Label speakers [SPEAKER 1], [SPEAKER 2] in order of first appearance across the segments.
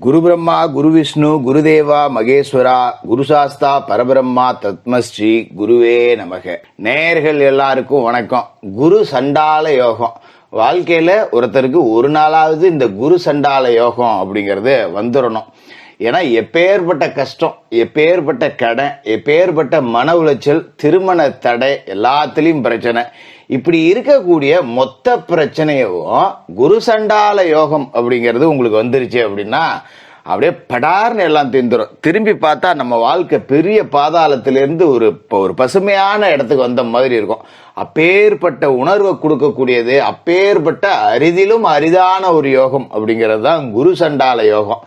[SPEAKER 1] குரு பிரம்மா குரு விஷ்ணு குருதேவா மகேஸ்வரா குருசாஸ்தா பரபிரம்மா தத்மஸ்ரீ குருவே நமக. நேயர்கள் எல்லாருக்கும் வணக்கம். குரு சண்டால யோகம். வாழ்க்கையில ஒருத்தருக்கு ஒரு நாளாவது இந்த குரு சண்டால யோகம் அப்படிங்கிறது வந்துடணும். ஏன்னா எப்பேற்பட்ட கஷ்டம், எப்பேற்பட்ட கடன், எப்பேற்பட்ட மன உளைச்சல், திருமண தடை, எல்லாத்துலயும் பிரச்சனை, இப்படி இருக்கக்கூடிய மொத்த பிரச்சனையும் குரு சண்டால யோகம் அப்படிங்கிறது உங்களுக்கு வந்துருச்சு அப்படின்னா அப்படியே படார்னு எல்லாம் தீர்ந்துடும். திரும்பி பார்த்தா நம்ம வாழ்க்கை பெரிய பாதாளத்திலிருந்து ஒரு பசுமையான இடத்துக்கு வந்த மாதிரி இருக்கும். அப்பேற்பட்ட உணர்வை கொடுக்கக்கூடியது, அப்பேற்பட்ட அரிதிலும் அரிதான ஒரு யோகம் அப்படிங்கிறது தான் குரு சண்டால யோகம்.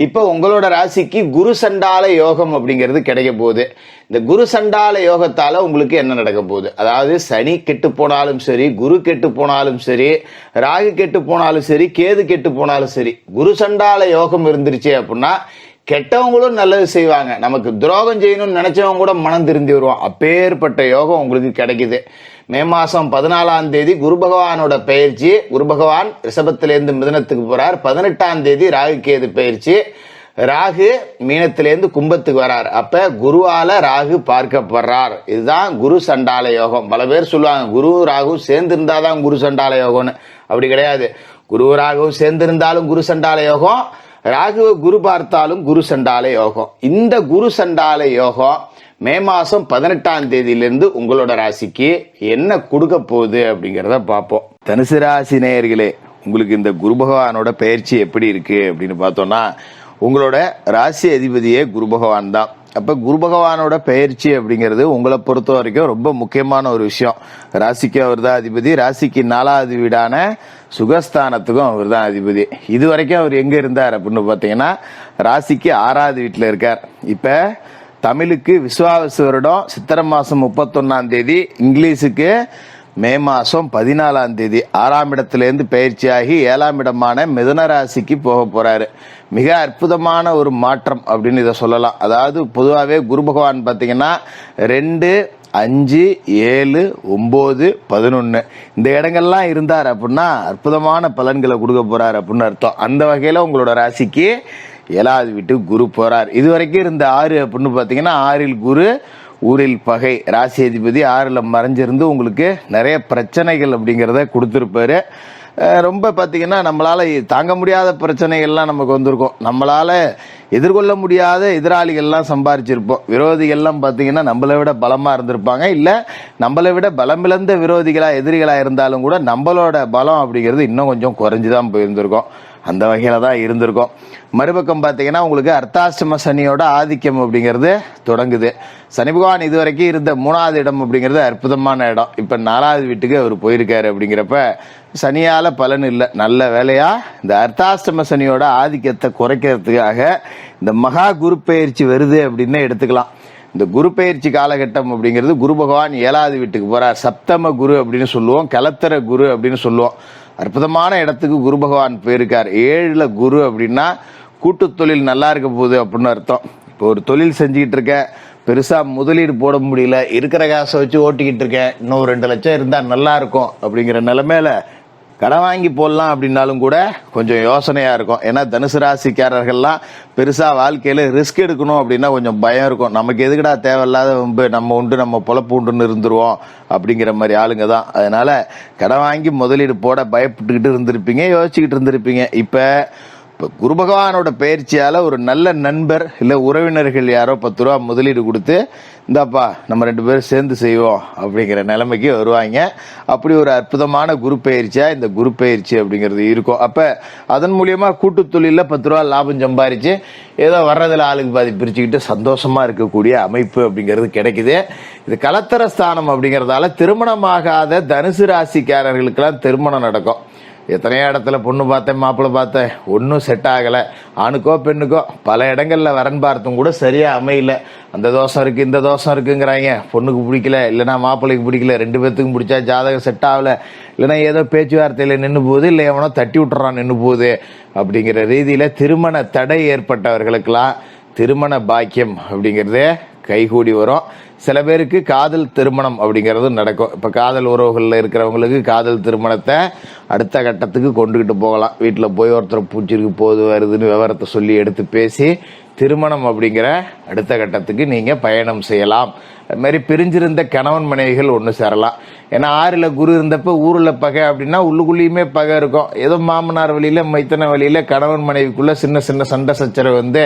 [SPEAKER 1] இப்ப உங்களோட ராசிக்கு குரு சண்டால யோகம் அப்படிங்கிறது கிடைக்க போகுது. இந்த குரு சண்டால யோகத்தால உங்களுக்கு என்ன நடக்க போகுது? அதாவது சனி கெட்டு போனாலும் சரி, குரு கெட்டு போனாலும் சரி, ராகு கெட்டு போனாலும் சரி, கேது கெட்டு போனாலும் சரி, குரு சண்டால யோகம் இருந்துருச்சு அப்படின்னா கெட்டவங்களும் நல்லது செய்வாங்க. நமக்கு துரோகம் செய்யணும்னு நினைச்சவங்க கூட மனம் திருந்தி வருவான். அப்பேற்பட்ட யோகம் உங்களுக்கு கிடைக்குது. மே மாசம் 14ஆம் தேதி குரு பகவானோட பயிற்சி. குரு பகவான் ரிஷபத்திலேருந்து மிதுனத்துக்கு போறார். 18ஆம் தேதி ராகு கேது பயிற்சி. ராகு மீனத்திலேருந்து கும்பத்துக்கு வரார். அப்ப குருவால ராகு பார்க்கப்படுறார். இதுதான் குரு சண்டால யோகம். பல பேர் சொல்லுவாங்க குரு ராகு சேர்ந்து இருந்தாதான் குரு சண்டால யோகம்னு. அப்படி கிடையாது. குரு ராகு சேர்ந்து இருந்தாலும் குரு சண்டால யோகம், ராகுவை குரு பார்த்தாலும் குரு சண்டால யோகம். இந்த குரு சண்டால யோகம் மே மாசம் 18ஆம் தேதியிலிருந்து உங்களோட ராசிக்கு என்ன கொடுக்க போகுது அப்படிங்கிறத பார்ப்போம். தனுசு ராசி நேயர்களே, உங்களுக்கு இந்த குரு பகவானோட பயிற்சி எப்படி இருக்கு அப்படின்னு பார்த்தோம்னா, உங்களோட ராசி அதிபதியே குரு பகவான் தான். அப்ப குரு பகவானோட பயிற்சி அப்படிங்கிறது உங்களை பொறுத்த வரைக்கும் ரொம்ப முக்கியமான ஒரு விஷயம். ராசிக்கு அவர் தான் அதிபதி. ராசிக்கு 4வது வீடான சுகஸ்தானத்துக்கும் அவர் தான் அதிபதி. இது வரைக்கும் அவர் எங்க இருந்தார் அப்படின்னு பாத்தீங்கன்னா ராசிக்கு 6வது வீட்டுல இருக்கார். இப்ப தமிழுக்கு விசுவாவசு வருடம் சித்திரை மாசம் 31ஆம் தேதி, இங்கிலீஷுக்கு மே மாசம் 14ஆம் தேதி 6ஆம் இடத்துல இருந்து பயிற்சியாகி 7ஆம் இடமான மிதுன ராசிக்கு போக போறாரு. மிக அற்புதமான ஒரு மாற்றம் அப்படின்னு இதை சொல்லலாம். அதாவது பொதுவாகவே குரு பகவான் பார்த்தீங்கன்னா 2, 5, 7, 9, 11 இந்த இடங்கள்லாம் இருந்தார் அப்படின்னா அற்புதமான பலன்களை கொடுக்க போறாரு அப்படின்னு அர்த்தம். அந்த வகையில உங்களோட ராசிக்கு 7வது வீட்டுக்கு குரு போறார். இது வரைக்கும் இருந்த 6 அப்படின்னு பாத்தீங்கன்னா 6ல் குரு, ஊரில் பகை. ராசி அதிபதி 6ல் மறைஞ்சிருந்து உங்களுக்கு நிறைய பிரச்சனைகள் அப்படிங்கிறத கொடுத்துருப்பாரு. ரொம்ப பார்த்தீங்கன்னா நம்மளால தாங்க முடியாத பிரச்சனைகள்லாம் நமக்கு வந்திருக்கும். நம்மளால எதிர்கொள்ள முடியாத எதிராளிகள்லாம் சம்பாரிச்சிருப்போம். விரோதிகள்லாம் பார்த்தீங்கன்னா நம்மளை விட பலமா இருந்திருப்பாங்க. இல்லை நம்மளை விட பலமிழந்த விரோதிகளா எதிரிகளா இருந்தாலும் கூட நம்மளோட பலம் அப்படிங்கிறது இன்னும் கொஞ்சம் குறைஞ்சுதான் போயிருந்திருக்கும். அந்த வகையில தான் இருந்திருக்கும். மறுபக்கம் பார்த்தீங்கன்னா உங்களுக்கு அர்த்தாஷ்டம சனியோட ஆதிக்கம் அப்படிங்கிறது தொடங்குது. சனி பகவான் இது வரைக்கும் இருந்த 3வது இடம் அப்படிங்கிறது அற்புதமான இடம். இப்ப 4வது வீட்டுக்கு அவர் போயிருக்காரு. அப்படிங்கிறப்ப சனியால பலன் இல்லை. நல்ல வேலையா இந்த அர்த்தாஷ்டம சனியோட ஆதிக்கத்தை குறைக்கிறதுக்காக இந்த மகா குரு பயிற்சி வருது அப்படின்னு எடுத்துக்கலாம். இந்த குரு பயிற்சி காலகட்டம் அப்படிங்கிறது குரு பகவான் 7வது வீட்டுக்கு போறார். சப்தம குரு அப்படின்னு சொல்லுவோம், கலத்தர குரு அப்படின்னு சொல்லுவோம். அற்புதமான இடத்துக்கு குரு பகவான் போயிருக்கார். 7ல் குரு அப்படின்னா கூட்டு தொழில் நல்லா இருக்க போகுது அப்படின்னு அர்த்தம். இப்போ ஒரு தொழில் செஞ்சுக்கிட்டு இருக்க, பெருசா முதலீடு போட முடியல, இருக்கிற காசை வச்சு ஓட்டிக்கிட்டு இருக்கேன், இன்னும் 2 லட்சம் இருந்தா நல்லா இருக்கும் அப்படிங்கிற நிலைமையில கடன் வாங்கி போடலாம் அப்படின்னாலும் கூட கொஞ்சம் யோசனையா இருக்கும். ஏன்னா தனுசு ராசிக்காரர்கள்லாம் பெருசா வாழ்க்கையில ரிஸ்க் எடுக்கணும் அப்படின்னா கொஞ்சம் பயம் இருக்கும். நமக்கு எதுக்கடா தேவையில்லாத நம்ம உண்டு நம்ம பொழப்பு உண்டுன்னு இருந்துருவோம் அப்படிங்கிற மாதிரி ஆளுங்க தான். அதனால கடன் வாங்கி முதலீடு போட பயப்பட்டுக்கிட்டு இருந்திருப்பீங்க, யோசிச்சுக்கிட்டு இருந்திருப்பீங்க. இப்ப குரு பகவானோட பயிற்சியால ஒரு நல்ல நண்பர் இல்ல உறவினர்கள் யாரோ 10 ரூபா முதலீடு கொடுத்து இந்தாப்பா நம்ம 2 பேரும் சேர்ந்து செய்வோம் அப்படிங்கிற நிலைமைக்கு வருவாங்க. அப்படி ஒரு அற்புதமான குரு பயிற்சியா இந்த குரு பயிற்சி அப்படிங்கிறது இருக்கும். அப்ப அதன் மூலியமா கூட்டு தொழில 10 ரூபா லாபம் சம்பாரிச்சு ஏதோ வர்றதுல ஆளுக்கு பாதி பிரிச்சுக்கிட்டு சந்தோஷமா இருக்கக்கூடிய அமைப்பு அப்படிங்கிறது கிடைக்குது. இது கலத்தர ஸ்தானம் அப்படிங்கறதால திருமணமாகாத தனுசு ராசிக்காரர்களுக்கெல்லாம் திருமணம் நடக்கும். எத்தனையோ இடத்துல பொண்ணு பார்த்தேன், மாப்பிள்ளை பார்த்தேன், ஒன்றும் செட் ஆகலை. ஆணுக்கோ பெண்ணுக்கோ பல இடங்கள்ல வரன் பார்த்தும் கூட சரியா அமையல. அந்த தோஷம் இருக்கு, இந்த தோஷம் இருக்குங்கிறாங்க. பொண்ணுக்கு பிடிக்கல, இல்லைன்னா மாப்பிள்ளைக்கு பிடிக்கல, 2 பேர்த்துக்கும் பிடிச்சா ஜாதகம் செட் ஆகல, இல்லைன்னா ஏதோ பேச்சுவார்த்தையில நின்று போகுது, இல்லை எவனோ தட்டி விட்டுறான் நின்று போகுது அப்படிங்கிற ரீதியில திருமண தடை ஏற்பட்டவர்களுக்கெல்லாம் திருமண பாக்கியம் அப்படிங்கிறதே கைகூடி வரும். சில பேருக்கு காதல் திருமணம் அப்படிங்கிறது நடக்கும். இப்போ காதல் உறவுகளில் இருக்கிறவங்களுக்கு காதல் திருமணத்தை அடுத்த கட்டத்துக்கு கொண்டுகிட்டு போகலாம். வீட்டில் போய் ஒருத்தர் பூச்சிருக்கு போது வருதுன்னு விவரத்தை சொல்லி எடுத்து பேசி திருமணம் அப்படிங்கிற அடுத்த கட்டத்துக்கு நீங்கள் பயணம் செய்யலாம். அது மாதிரி பிரிஞ்சிருந்த கணவன் மனைவிகள் ஒன்று சேரலாம். ஏன்னா 6ல் குரு இருந்தப்ப ஊரில் பகை அப்படின்னா உள்ளுக்குள்ளேயுமே பகை இருக்கும். ஏதோ மாமனார் வழியில் மைத்தன வழியில் கணவன் மனைவிக்குள்ள சின்ன சின்ன சண்டை சச்சரவு வந்து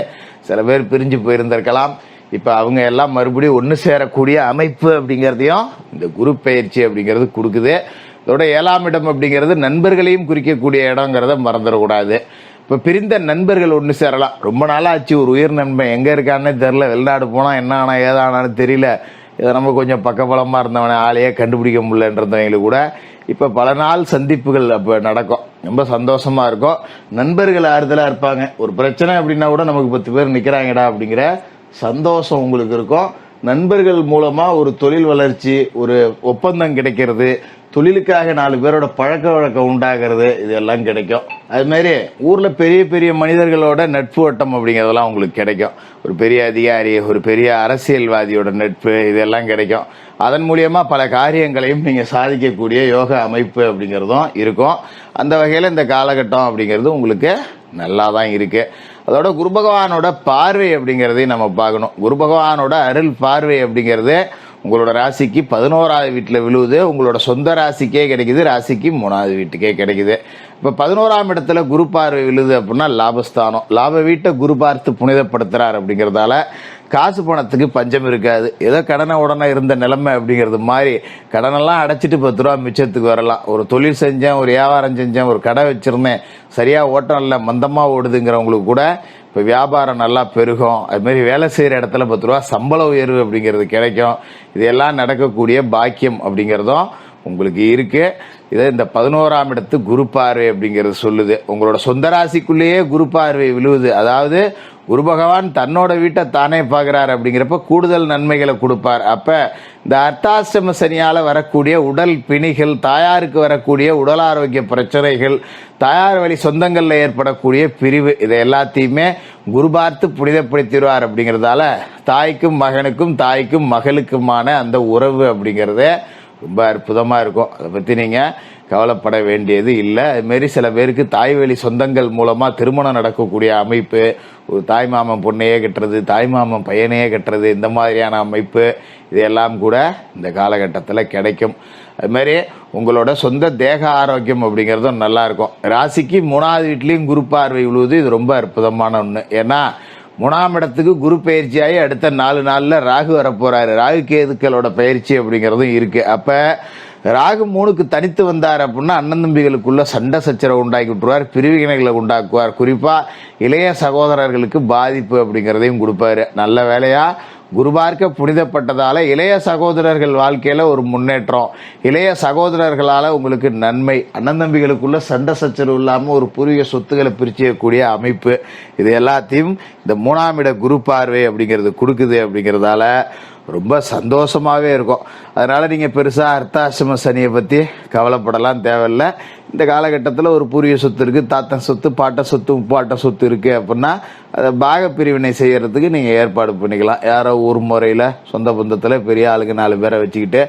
[SPEAKER 1] சில பேர் பிரிஞ்சு போயிருந்திருக்கலாம். இப்போ அவங்க எல்லாம் மறுபடியும் ஒன்று சேரக்கூடிய அமைப்பு அப்படிங்கிறதையும் இந்த குரு பயிற்சி அப்படிங்கிறது கொடுக்குது. இதோட 7ஆம் இடம் அப்படிங்கிறது நண்பர்களையும் குறிக்கக்கூடிய இடங்கிறத மறந்துடக்கூடாது. இப்போ பிரிந்த நண்பர்கள் ஒன்று சேரலாம். ரொம்ப நாளாச்சு ஒரு உயிர் நண்பன் எங்கே இருக்கானே தெரில, வெளிநாடு போனால் என்ன ஆனா ஏதானான்னு தெரியல, இதை நம்ம கொஞ்சம் பக்கபலமாக இருந்தவனை ஆளையே கண்டுபிடிக்க முடியலன்றவங்களுக்கு கூட இப்போ பல நாள் சந்திப்புகள் அப்போ நடக்கும். ரொம்ப சந்தோஷமாக இருக்கும். நண்பர்கள் ஆறுதலாக இருப்பாங்க. ஒரு பிரச்சனை அப்படின்னா கூட நமக்கு 10 பேர் நிற்கிறாங்கடா அப்படிங்கிற சந்தோஷம் உங்களுக்கு இருக்கும். நண்பர்கள் மூலமாக ஒரு தொழில் வளர்ச்சி, ஒரு ஒப்பந்தம் கிடைக்கிறது, தொழிலுக்காக 4 பேரோட பழக்க வழக்கம் உண்டாகிறது, இதெல்லாம் கிடைக்கும். அது மாதிரி ஊரில் பெரிய பெரிய மனிதர்களோட நட்பு வட்டம் அப்படிங்கிறதெல்லாம் உங்களுக்கு கிடைக்கும். ஒரு பெரிய அதிகாரி, ஒரு பெரிய அரசியல்வாதியோட நட்பு, இதெல்லாம் கிடைக்கும். அதன் மூலியமா பல காரியங்களையும் நீங்கள் சாதிக்கக்கூடிய யோக அமைப்பு அப்படிங்கிறதும் இருக்கும். அந்த வகையில் இந்த காலகட்டம் அப்படிங்கிறது உங்களுக்கு நல்லா தான் இருக்கு. அதோட குரு பகவானோட பார்வை அப்படிங்கிறதையும் நம்ம பார்க்கணும். குரு பகவானோட அருள் பார்வை அப்படிங்கிறது உங்களோட ராசிக்கு 11ஆவது வீட்டில் விழுவுது. உங்களோட சொந்த ராசிக்கே கிடைக்குது, ராசிக்கு 3ஆவது வீட்டுக்கே கிடைக்குது. இப்போ 11ஆம் இடத்துல குரு பார்வை விழுது அப்படின்னா லாபஸ்தானம். லாப வீட்டை குரு பார்த்து புனிதப்படுத்துறார் அப்படிங்கிறதால காசு பணத்துக்கு பஞ்சம் இருக்காது. ஏதோ கடனை உடனே இருந்த நிலைமை அப்படிங்கிறது மாதிரி கடனெல்லாம் அடைச்சிட்டு 10 ரூபா மிச்சத்துக்கு வரலாம். ஒரு தொழில் செஞ்சேன், ஒரு வியாபாரம் செஞ்சேன், ஒரு கடை வச்சிருந்தேன், சரியா ஓட்டம் இல்லை, மந்தமாக ஓடுதுங்கிறவங்களுக்கு கூட இப்போ வியாபாரம் நல்லா பெருகும். அதுமாரி வேலை செய்கிற இடத்துல 10 ரூபா சம்பள உயர்வு அப்படிங்கிறது கிடைக்கும். இதெல்லாம் நடக்கக்கூடிய பாக்கியம் அப்படிங்கிறதும் உங்களுக்கு இருக்கு. இதை இந்த 11ஆம் இடத்து குரு பார்வை அப்படிங்கிறது சொல்லுது. உங்களோட சொந்த ராசிக்குள்ளேயே குரு பார்வை விழுவுது. அதாவது குரு பகவான் தன்னோட வீட்டை தானே பார்க்கிறார் அப்படிங்கிறப்ப கூடுதல் நன்மைகளை கொடுப்பார். அப்ப இந்த அர்த்தாஷ்டம சனியால வரக்கூடிய உடல் பிணிகள், தாயாருக்கு வரக்கூடிய உடல் ஆரோக்கிய பிரச்சனைகள், தாயார் வழி சொந்தங்கள்ல ஏற்படக்கூடிய பிரிவு, இதை எல்லாத்தையுமே குரு பார்த்து புனிதப்படுத்திடுவார். அப்படிங்கிறதால தாய்க்கும் மகனுக்கும், தாய்க்கும் மகளுக்குமான அந்த உறவு அப்படிங்கிறத ரொம்ப அற்புதமாக இருக்கும். அதை பற்றி நீங்கள் கவலைப்பட வேண்டியது இல்லை. அதுமாரி சில பேருக்கு தாய்வழி சொந்தங்கள் மூலமாக திருமணம் நடக்கக்கூடிய அமைப்பு, ஒரு தாய் மாமன் பொண்ணையே கட்டுறது, தாய் மாமன் பையனையே கட்டுறது, இந்த மாதிரியான அமைப்பு இதெல்லாம் கூட இந்த காலகட்டத்தில் கிடைக்கும். அதுமாரி உங்களோட சொந்த தேக ஆரோக்கியம் அப்படிங்கிறதும் நல்லா இருக்கும். ராசிக்கு 3ஆவது வீட்லேயும் குரு பார்வை விழுவுது. இது ரொம்ப அற்புதமான ஒன்று. ஏன்னா 3ஆம் இடத்துக்கு குரு பயிற்சியாகி அடுத்த 4 நாளில் ராகு வரப்போறாரு. ராகு கேதுக்களோட பயிற்சி அப்படிங்கிறதும் இருக்கு. அப்ப ராகு 3க்கு தனித்து வந்தார் அப்படின்னா அண்ணன் தம்பிகளுக்குள்ள சண்டை சச்சரவு உண்டாக்கி விட்டுருவார், பிரிவினைகளை உண்டாக்குவார். குறிப்பா இளைய சகோதரர்களுக்கு பாதிப்பு அப்படிங்கிறதையும் கொடுப்பாரு. நல்ல வேலையா குரு பார்க்க புனிதப்பட்டதால இளைய சகோதரர்கள் வாழ்க்கையில ஒரு முன்னேற்றம், இளைய சகோதரர்களால உங்களுக்கு நன்மை, அண்ணன் தம்பிகளுக்குள்ள சண்டை சச்சரவு இல்லாம ஒரு பூர்வீக சொத்துக்களை பிரிச்சிக்கக்கூடிய அமைப்பு, இது எல்லாத்தையும் இந்த 3ஆம் இட குரு பார்வை அப்படிங்கிறது கொடுக்குது. அப்படிங்கிறதால ரொம்ப சந்தோஷமாவே இருக்கும். அதனால நீங்க பெருசா அர்த்தாசிரம சனியை பத்தி கவலைப்படலாம் தேவையில்லை. இந்த காலகட்டத்தில் ஒரு பூர்வீக சொத்து இருக்கு, தாத்தன் சொத்து, பாட்ட சொத்து, முப்பாட்ட சொத்து இருக்கு அப்படின்னா அதை பாக பிரிவினை செய்யறதுக்கு நீங்க ஏற்பாடு பண்ணிக்கலாம். யாரோ ஒரு முறையில சொந்த பந்தத்துல பெரிய ஆளுக்கு 4 பேரை வச்சுக்கிட்டு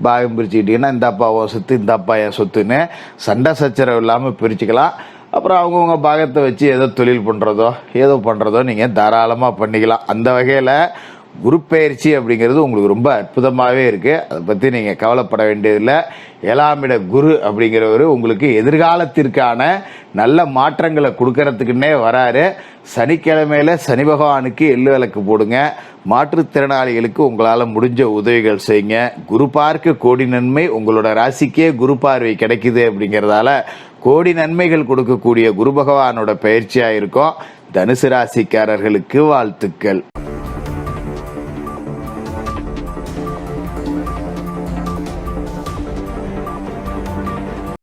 [SPEAKER 1] பாகம் பிரிச்சுக்கிட்டீங்கன்னா இந்த அப்பாவோ சொத்து, இந்த அப்பா என் சொத்துன்னு சண்டை சச்சரவு இல்லாமல் பிரிச்சுக்கலாம். அப்புறம் அவங்கவுங்க பாகத்தை வச்சு ஏதோ தொழில் பண்றதோ ஏதோ பண்றதோ நீங்க தாராளமா பண்ணிக்கலாம். அந்த வகையில குரு பயிற்சி அப்படிங்கிறது உங்களுக்கு ரொம்ப அற்புதமாகவே இருக்கு. அதை பற்றி நீங்கள் கவலைப்பட வேண்டியதில்லை. 7ஆம் இட குரு அப்படிங்கிறவர் உங்களுக்கு எதிர்காலத்திற்கான நல்ல மாற்றங்களை கொடுக்கறதுக்குன்னே வராரு. சனிக்கிழமையில சனி பகவானுக்கு எள்ளு விளக்கு போடுங்க. மாற்றுத்திறனாளிகளுக்கு உங்களால் முடிஞ்ச உதவிகள் செய்யுங்க. குரு பார்க்க கோடி நன்மை. உங்களோட ராசிக்கே குரு பார்வை கிடைக்குது. அப்படிங்கிறதால கோடி நன்மைகள் கொடுக்கக்கூடிய குரு பகவானோட பயிற்சியாக இருக்கும். தனுசு ராசிக்காரர்களுக்கு வாழ்த்துக்கள்.